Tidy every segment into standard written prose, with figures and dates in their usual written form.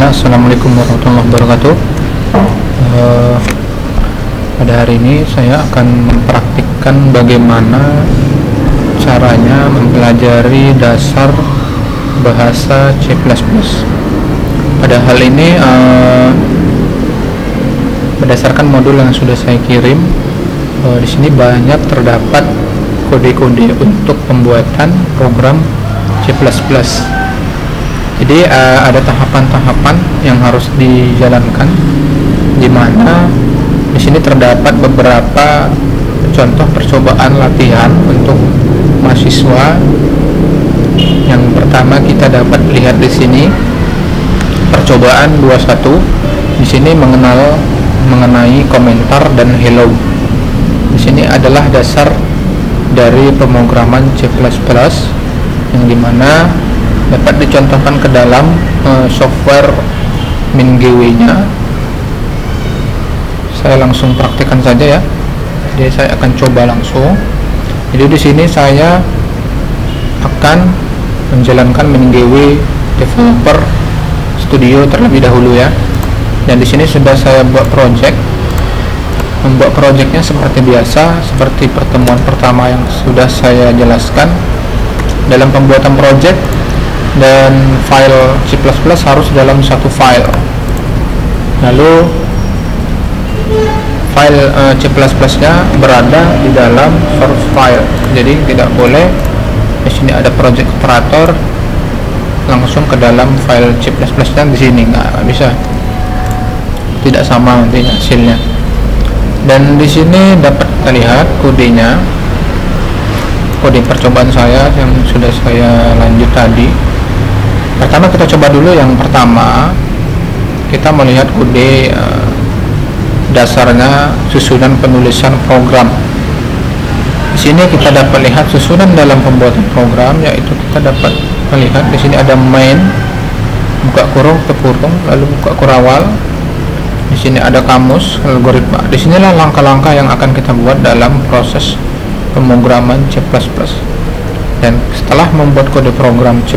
Ya, assalamualaikum warahmatullahi wabarakatuh. Pada hari ini saya akan mempraktikkan bagaimana caranya mempelajari dasar bahasa C++. Pada hal ini berdasarkan modul yang sudah saya kirim, di sini banyak terdapat kode-kode untuk pembuatan program C++. Jadi ada tahapan-tahapan yang harus dijalankan, di mana di sini terdapat beberapa contoh percobaan latihan untuk mahasiswa. Yang pertama kita dapat lihat di sini percobaan 21. Di sini mengenai komentar dan hello. Di sini adalah dasar dari pemrograman C++, yang dimana dapat dicontohkan ke dalam software MinGW-nya. Saya langsung praktikkan saja ya. Jadi saya akan coba langsung. Jadi di sini saya akan menjalankan MinGW Developer Studio terlebih dahulu ya. Dan di sini sudah saya buat project. Membuat projectnya seperti biasa, seperti pertemuan pertama yang sudah saya jelaskan. Dalam pembuatan project dan file C++ harus dalam satu file. Lalu file C++ nya berada di dalam source file. Jadi tidak boleh di sini ada project operator langsung ke dalam file C++ nya di sini, nggak bisa. Tidak sama nanti hasilnya. Dan di sini dapat kita lihat kodenya, kode percobaan saya yang sudah saya lanjut tadi. Pertama kita coba dulu yang pertama, kita melihat kode dasarnya susunan penulisan program. Di sini kita dapat lihat susunan dalam pembuatan program, yaitu kita dapat melihat di sini ada main, buka kurung, tutup kurung, lalu buka kurawal. Di sini ada kamus, algoritma. Di sinilah langkah-langkah yang akan kita buat dalam proses pemrograman C++. Dan setelah membuat kode program C++,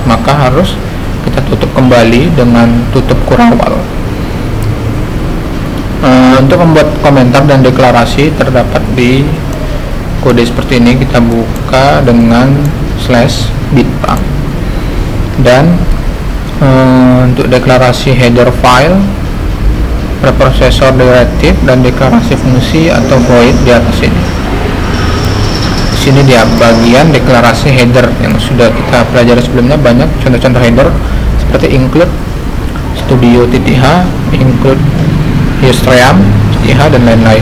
maka harus kita tutup kembali dengan tutup kurawal. Untuk membuat komentar dan deklarasi terdapat di kode seperti ini. Kita buka dengan /bitpang. Dan untuk deklarasi header file, preprocessor directive, dan deklarasi fungsi atau void di atas ini. Di sini dia bagian deklarasi header yang sudah kita pelajari sebelumnya. Banyak contoh-contoh header seperti include studio.h, include /, dan lain-lain.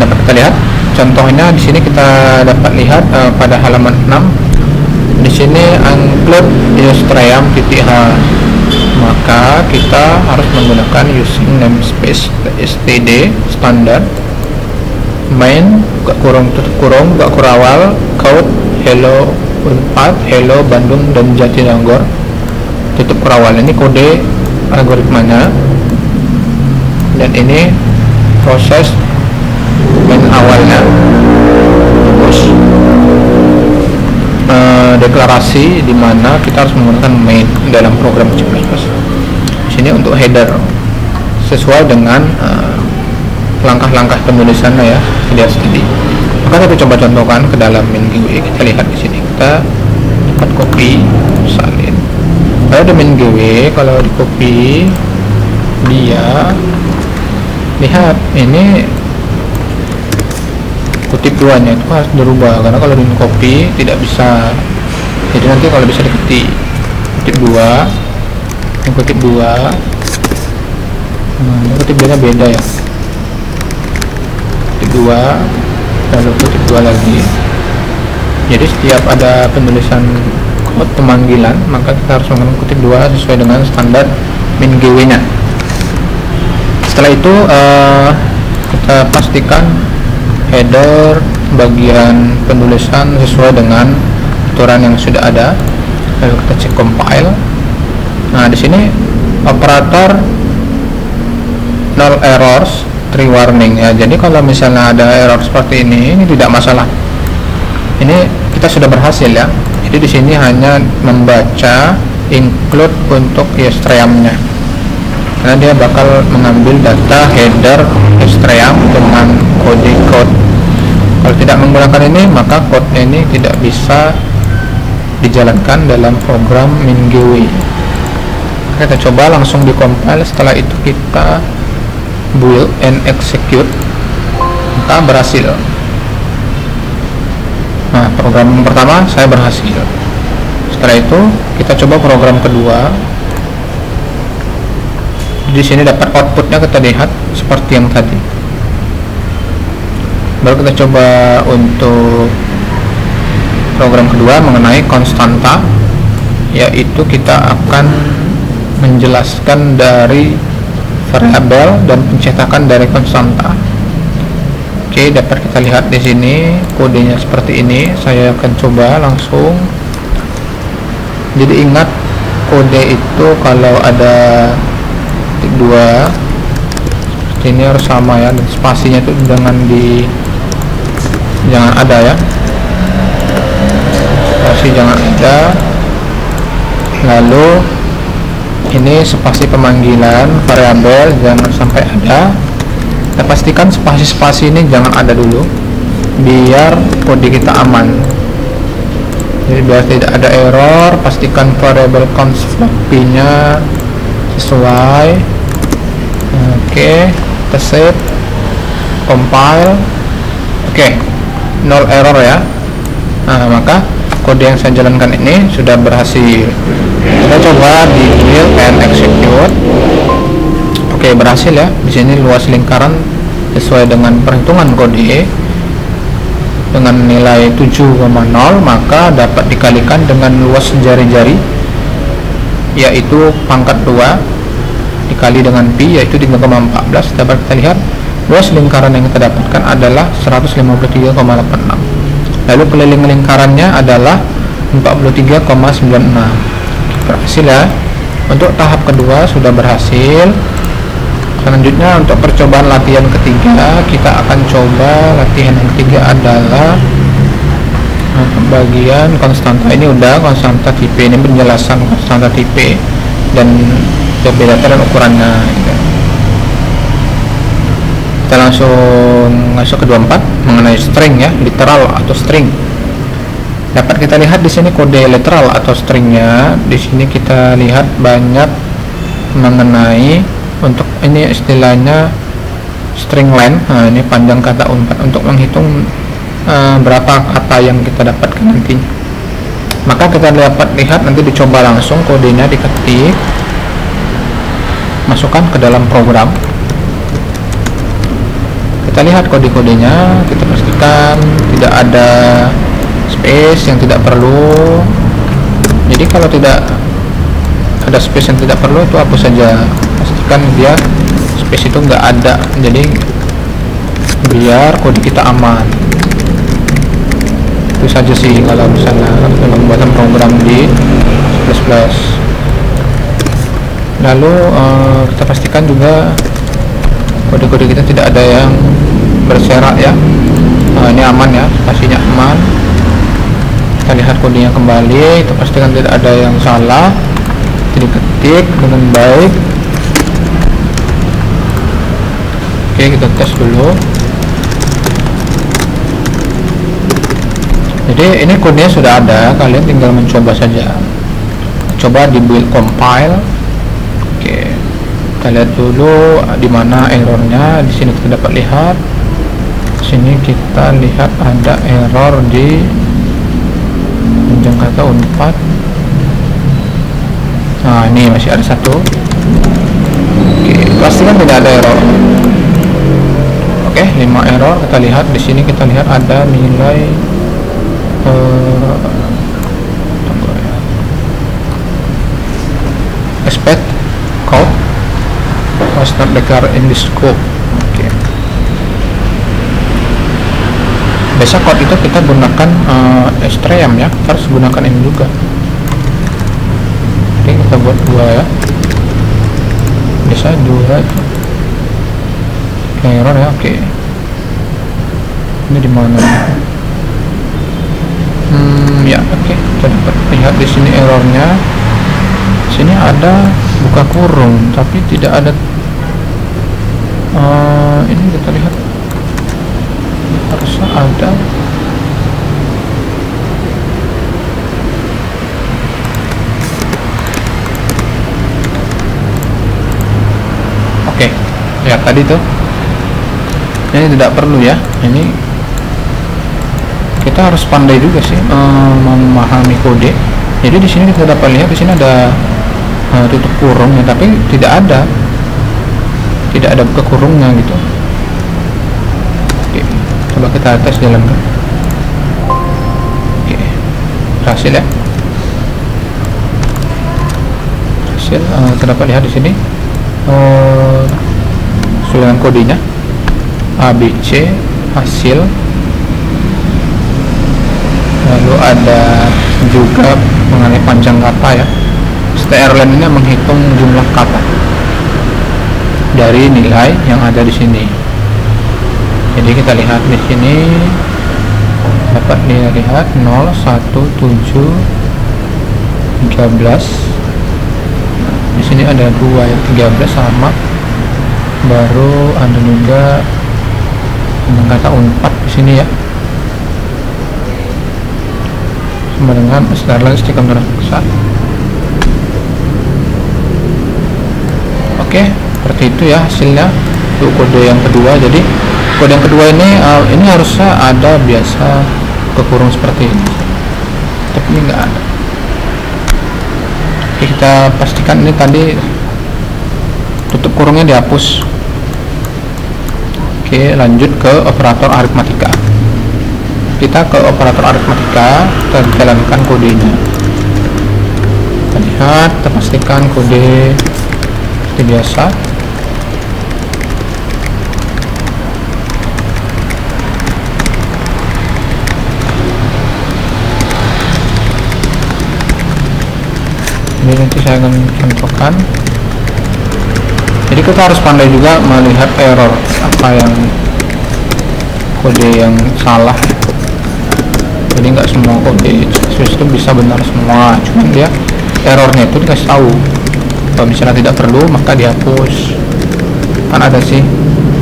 Dapat kita lihat contohnya di sini. Kita dapat lihat pada halaman 6 di sini include /h, maka kita harus menggunakan using namespace std standard main, buka kurung, tutup kurung, buka kurawal, code hello Unpad, hello Bandung dan Jatinangor, tutup kurawal. Ini kode algoritmanya, dan ini proses main awalnya. Terus deklarasi di mana kita harus menggunakan main dalam program C++. Di sini untuk header sesuai dengan langkah-langkah penulisannya ya, tidak sedih. Maka kita coba contohkan ke dalam MinGW. Kita lihat di sini, kita dapat copy, salin. Lalu di MinGW kalau di copy, dia lihat ini kutip duanya itu harus dirubah, karena kalau di copy tidak bisa. Jadi nanti kalau bisa diketik kutip 2, yang kutip 2, kutip 2 nya beda ya, kutip 2 lalu kutip 2 lagi. Jadi setiap ada penulisan kode pemanggilan, maka kita harus menggunakan kutip 2 sesuai dengan standar MinGW nya. Setelah itu kita pastikan header bagian penulisan sesuai dengan aturan yang sudah ada. Lalu kita cek compile. Nah, di sini operator null errors, 3 warning ya. Jadi kalau misalnya ada error seperti ini tidak masalah. Ini kita sudah berhasil ya. Jadi di sini hanya membaca include untuk stream-nya, karena dia bakal mengambil data header stream dengan kode. Kalau tidak menggunakan ini, maka code ini tidak bisa dijalankan dalam program MinGUI. Kita coba langsung di compile, setelah itu kita build and execute, maka berhasil. Nah, program pertama saya berhasil. Setelah itu kita coba program kedua. Di sini dapat outputnya, kita lihat seperti yang tadi. Baru kita coba untuk program kedua mengenai konstanta, yaitu kita akan menjelaskan dari variabel dan pencetakan dari konstanta. Oke, dapat kita lihat di sini kodenya seperti ini. Saya akan coba langsung. Jadi ingat, kode itu kalau ada titik 2 seperti ini harus sama ya, dan spasinya itu jangan ada ya, spasi jangan ada. Lalu ini spasi pemanggilan variabel jangan sampai ada. Kita pastikan spasi-spasi ini jangan ada dulu biar kode kita aman. Jadi biar tidak ada error, pastikan variabel const floppy-nya sesuai. Oke, kita save, compile. Oke, 0 error ya. Nah, maka kode yang saya jalankan ini sudah berhasil. Kita coba di build and execute. Oke, berhasil ya. Di sini luas lingkaran sesuai dengan perhitungan kode dengan nilai 7,0, maka dapat dikalikan dengan luas jari-jari, yaitu pangkat 2 dikali dengan pi, yaitu 3,14. Dapat kita lihat luas lingkaran yang kita dapatkan adalah 153,86. Lalu keliling lingkarannya adalah 43,96. Berhasil ya. Untuk tahap kedua sudah berhasil. Selanjutnya untuk percobaan latihan ketiga, kita akan coba latihan yang ketiga adalah bagian konstanta. Ini udah konstanta tipe, ini penjelasan konstanta tipe dan beda data dan ukurannya gitu. Kita langsung masuk ke 24 mengenai string ya, literal atau string. Dapat kita lihat di sini kode literal atau stringnya. Di sini kita lihat banyak mengenai, untuk ini istilahnya string length. Nah, ini panjang kata unpad untuk menghitung berapa kata yang kita dapatkan nantinya. Maka kita dapat lihat nanti, dicoba langsung kodenya, diketik, masukkan ke dalam program. Kita lihat kode-kodenya, kita pastikan tidak ada space yang tidak perlu. Jadi kalau tidak ada space yang tidak perlu itu hapus saja. Pastikan dia space itu nggak ada, jadi biar kode kita aman. Itu saja sih kalau misalnya pembuatan program di C++. Lalu kita pastikan juga kode-kode kita tidak ada yang berserak ya. Ini aman ya, spasinya aman. Kita lihat kodenya kembali, kita pastikan tidak ada yang salah, diketik dengan baik. Oke, kita tes dulu. Jadi ini kodenya sudah ada, kalian tinggal mencoba saja. Coba di build compile. Oke, kita lihat dulu di mana errornya. Di sini kita dapat lihat. Di sini kita lihat ada error di panjang kata unpad. Nah, ini masih ada satu. Oke, pastikan tidak ada error. Oke, 5 error. Kita lihat di sini, kita lihat ada nilai expect code was not declared in the scope. Oke. Biasa code itu kita gunakan stream ya, harus gunakan ini juga. Oke, kita buat 2 ya. Bisa 2 itu error ya. Oke, ini di mana? Ya, oke, kita dapat lihat di sini errornya. Sini ada buka kurung tapi tidak ada. Ini kita lihat, ini harusnya ada. Oke, lihat tadi tuh, ini tidak perlu ya. Ini kita harus pandai juga sih memahami kode. Jadi di sini kita dapat lihat, di sini ada tutup kurung ya, tapi tidak ada buka kurungnya gitu. Oke, coba kita tes jalankan. Oke, berhasil ya. Hasil kita dapat lihat di sini susunan kodenya ABC hasil. Lalu ada juga mengenai panjang kata ya. strlen ini menghitung jumlah kata dari nilai yang ada di sini. Jadi kita lihat di sini dapat dilihat 0, 1, 7, 13. Di sini ada 2 ya, 13 sama. Baru ada juga kata 4 di sini ya. Sama dengan strlen istiqam terpaksa. Oke, seperti itu ya hasilnya untuk kode yang kedua. Jadi kode yang kedua ini harusnya ada biasa kekurung seperti ini, tapi ini enggak ada. Oke, kita pastikan ini tadi tutup kurungnya dihapus. Oke, lanjut ke operator aritmatika. Kita ke operator aritmatika, kita jalankan kodenya. Kita lihat, kita pastikan kode seperti biasa. Ini nanti saya akan contohkan. Jadi kita harus pandai juga melihat error apa yang kode yang salah. Jadi nggak semua kode sistem bisa benar semua, cuman dia errornya itu dikasih tahu. Kalau misalnya tidak perlu maka dihapus. Kan ada sih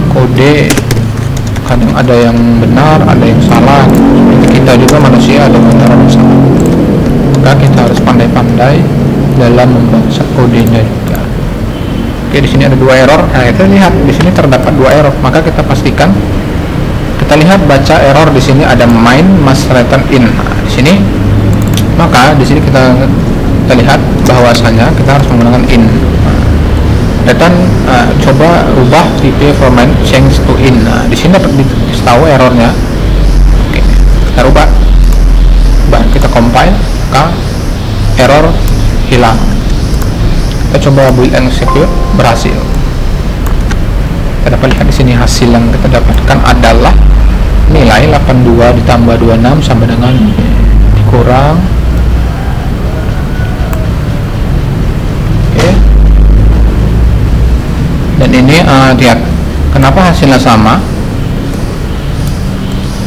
kode, kadang ada yang benar, ada yang salah. Seperti kita juga manusia, ada benar ada salah. Maka kita harus pandai-pandai dalam membaca kodenya juga. Oke, di sini ada 2 error. Nah, kita lihat di sini terdapat 2 error. Maka kita pastikan, kita lihat baca error di sini ada main must return in. Nah, di sini maka di sini kita lihat bahwasanya kita harus menggunakan in. Return coba ubah tipe from main change to in. Nah, di sini dapat ditahu errornya. Oke, kita ubah. Kita compile, maka error hilang. Kita coba build and execute, berhasil. Kita dapat lihat di sini hasil yang kita dapatkan adalah nilai 82 ditambah 26 sama dengan dikurang. Oke. Dan ini lihat kenapa hasilnya sama.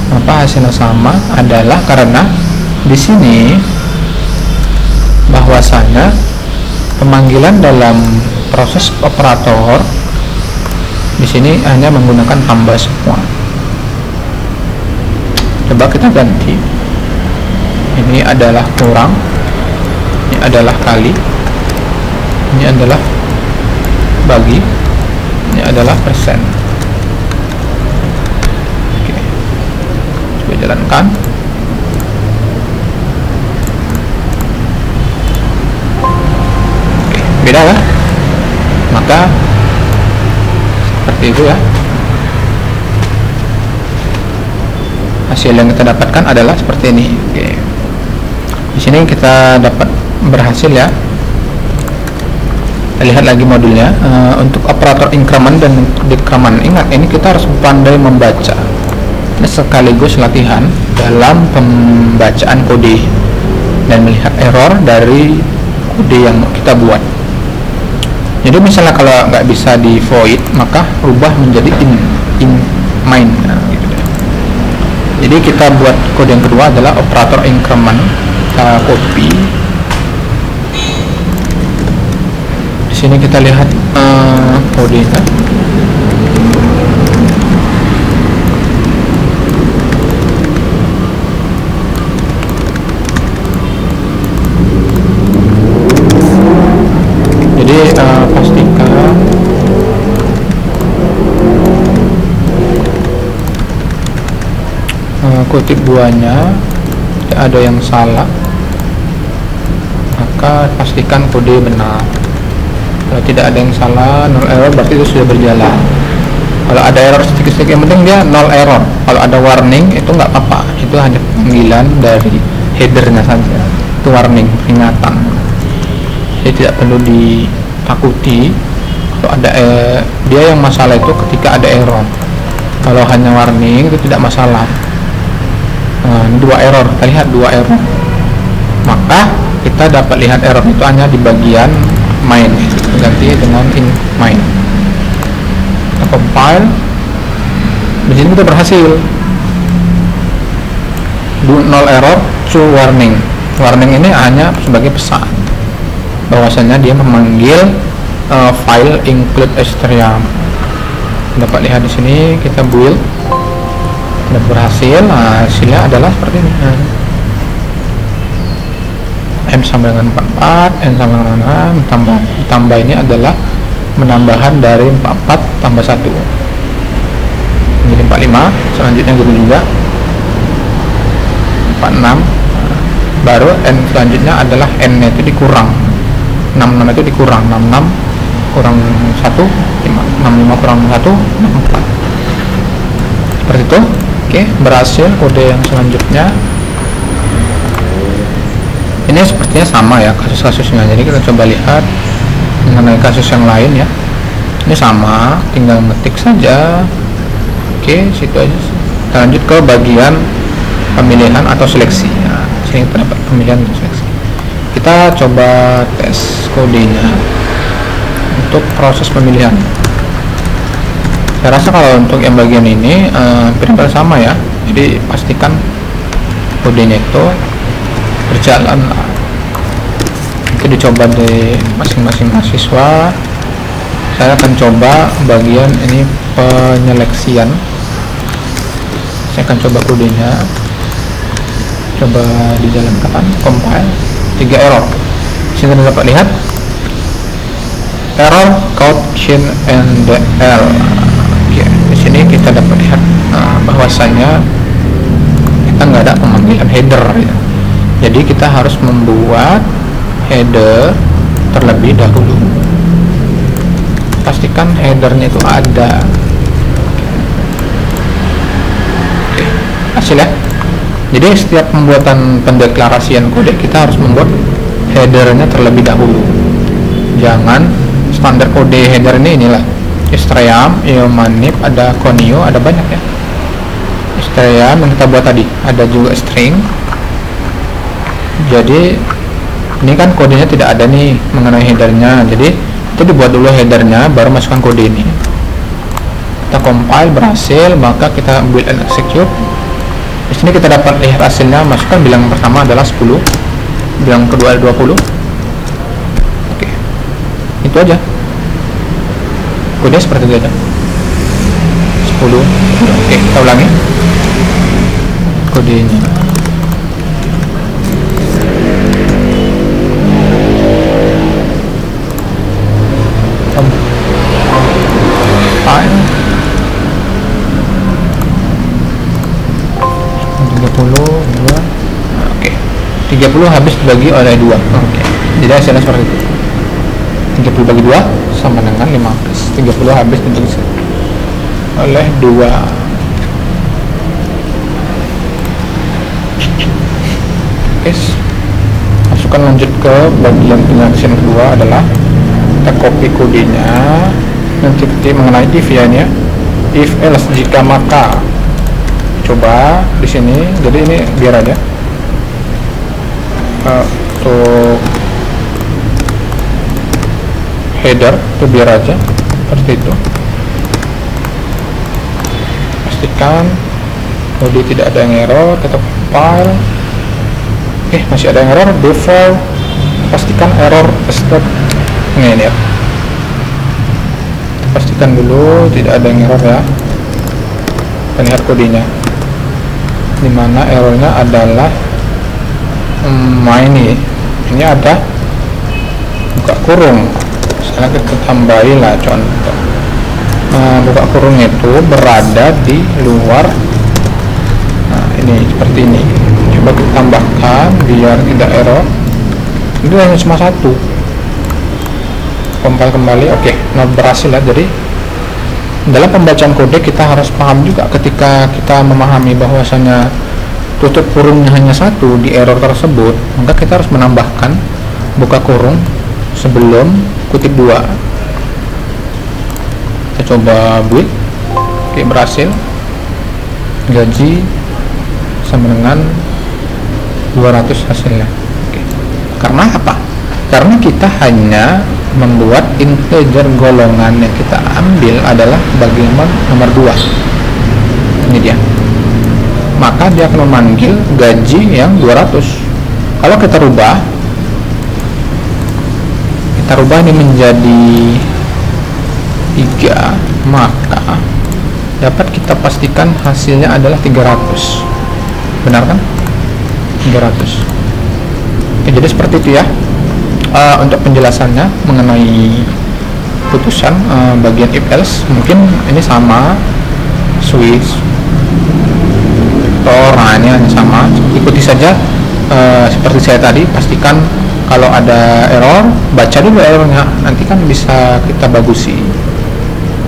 Kenapa hasilnya sama adalah karena di sini bahwasanya pemanggilan dalam proses operator di sini hanya menggunakan tambah semua. Coba kita ganti. Ini adalah kurang, ini adalah kali, ini adalah bagi, ini adalah persen. Oke, coba jalankan. Beda ya, maka seperti itu ya. Hasil yang kita dapatkan adalah seperti ini. Oke. Di sini kita dapat berhasil ya. Kita lihat lagi modulnya. Untuk operator increment dan decrement, ingat ini kita harus pandai membaca. Ini sekaligus latihan dalam pembacaan kode dan melihat error dari kode yang kita buat. Jadi misalnya kalau nggak bisa di void, maka rubah menjadi in main. Nah, gitu deh. Jadi kita buat kode yang kedua adalah operator increment. Kita copy, sini kita lihat kodenya. Jadi pastikan kutip buahnya tidak ada yang salah, maka pastikan kode benar. Kalau tidak ada yang salah, nol error, berarti itu sudah berjalan. Kalau ada error sedikit-sedikit, yang penting dia nol error. Kalau ada warning itu nggak apa-apa, itu hanya panggilan dari headernya saja, itu warning, peringatan. Jadi tidak perlu ditakuti kalau ada dia yang masalah itu ketika ada error. Kalau hanya warning itu tidak masalah. Ini 2 error, kita lihat 2 error, maka kita dapat lihat error itu hanya di bagian main, ganti dengan in main. Kita compile, di sini kita berhasil, 0 error, true warning. Warning ini hanya sebagai pesan bahwasanya dia memanggil file include Ethereum. Dapat lihat di sini kita build dan berhasil. Hasilnya adalah seperti ini. M sama dengan 44, N sama dengan 6, tambah ini adalah menambahan dari 44 tambah 1 menjadi 45. Selanjutnya gitu juga 46, baru N selanjutnya adalah N nya itu dikurang, 66 itu dikurang, 66 kurang 1, 65 kurang 1, 64, seperti itu. Oke, berhasil. Kode yang selanjutnya ini sepertinya sama ya kasus-kasusnya, jadi kita coba lihat mengenai kasus yang lain ya. Ini sama, tinggal ngetik saja. Oke, situ aja. Kita lanjut ke bagian pemilihan atau seleksi. Nah, sini terdapat pemilihan atau seleksi. Kita coba tes kodenya untuk proses pemilihan. Saya rasa kalau untuk yang bagian ini hampir sama ya, jadi pastikan kodenya itu berjalan. Itu dicoba di masing-masing mahasiswa. Saya akan coba bagian ini penyeleksian. Saya akan coba kodenya, coba dijalankan, compile. 3 error. Sini dapat lihat error code chain NDL. Oke, di sini kita dapat lihat bahwasanya kita nggak ada pemanggilan header ya. Jadi kita harus membuat header terlebih dahulu. Pastikan headernya itu ada. Oke, hasil ya. Jadi setiap pembuatan pendeklarasian kode kita harus membuat headernya terlebih dahulu. Jangan standar kode header inilah Ethereum, Eomanip, ada Conio, ada banyak ya. Ethereum yang kita buat tadi, ada juga string. Jadi ini kan kodenya tidak ada nih mengenai headernya, jadi itu dibuat dulu headernya baru masukkan kode ini. Kita compile, berhasil, maka kita build and execute. Di sini kita dapat lihat hasilnya, masukkan bilang pertama adalah 10, bilang kedua adalah 20. Oke, itu aja. Kode seperti itu aja. 10. Oke, kita ulangi kodenya. Oke, 30 habis dibagi oleh 2. Oke, jadi hasilnya seperti itu. 30 bagi 2 sama dengan 15. 30 habis dibagi oleh 2. Oke, masukkan lanjut ke bagian penyeleksian kedua adalah kita copy kodenya, nanti ketik mengenai if ya ini ya, if else jika maka. Coba di sini, jadi ini biar aja untuk header itu biar aja seperti itu. Pastikan kode tidak ada yang error, tetap compile. Masih ada yang error, default. Pastikan error step ini ya, pastikan dulu tidak ada yang error ya. Kita lihat kodenya, dimana errornya adalah ini ada buka kurung. Misalnya kita tambahilah contoh, buka kurung itu berada di luar. Nah ini seperti ini, coba kita tambahkan biar tidak error. Itu hanya cuma satu. Compile kembali, oke, nah berhasil ya. Jadi dalam pembacaan kode kita harus paham juga ketika kita memahami bahwasanya tutup kurungnya hanya satu di error tersebut, maka kita harus menambahkan buka kurung sebelum kutip dua. Kita coba build, oke, berhasil. Gaji sama dengan 200 hasilnya. Oke. Karena apa? Karena kita hanya membuat integer golongan yang kita ambil adalah bagian nomor 2. Ini dia. Maka dia akan memanggil gaji yang 200. Kalau kita rubah ini menjadi 3, maka dapat kita pastikan hasilnya adalah 300. Benar kan? 300. Oke, jadi seperti itu ya. Untuk penjelasannya mengenai putusan bagian if else, mungkin ini sama switch ini hanya sama, ikuti saja seperti saya tadi. Pastikan kalau ada error, baca dulu errornya, nanti kan bisa kita bagusi.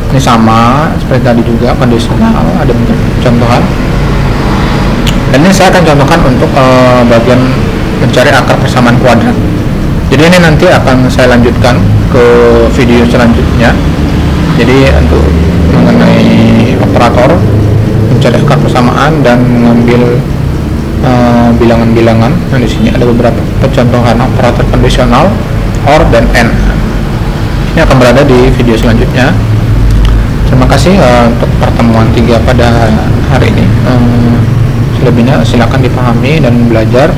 Ini sama seperti tadi juga, kondisional, ada bentuk contohan. Dan ini saya akan contohkan untuk bagian mencari akar persamaan kuadrat. Jadi ini nanti akan saya lanjutkan ke video selanjutnya. Jadi untuk mengenai operator mencari akar persamaan dan mengambil bilangan-bilangan. Nah, di sini ada beberapa contohan operator kondisional, OR dan AND. Ini akan berada di video selanjutnya. Terima kasih untuk pertemuan 3 pada hari ini. Selebihnya silakan dipahami dan belajar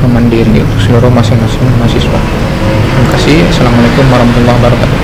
mandiri untuk seluruh masing-masing mahasiswa. Terima kasih. Assalamualaikum warahmatullahi wabarakatuh.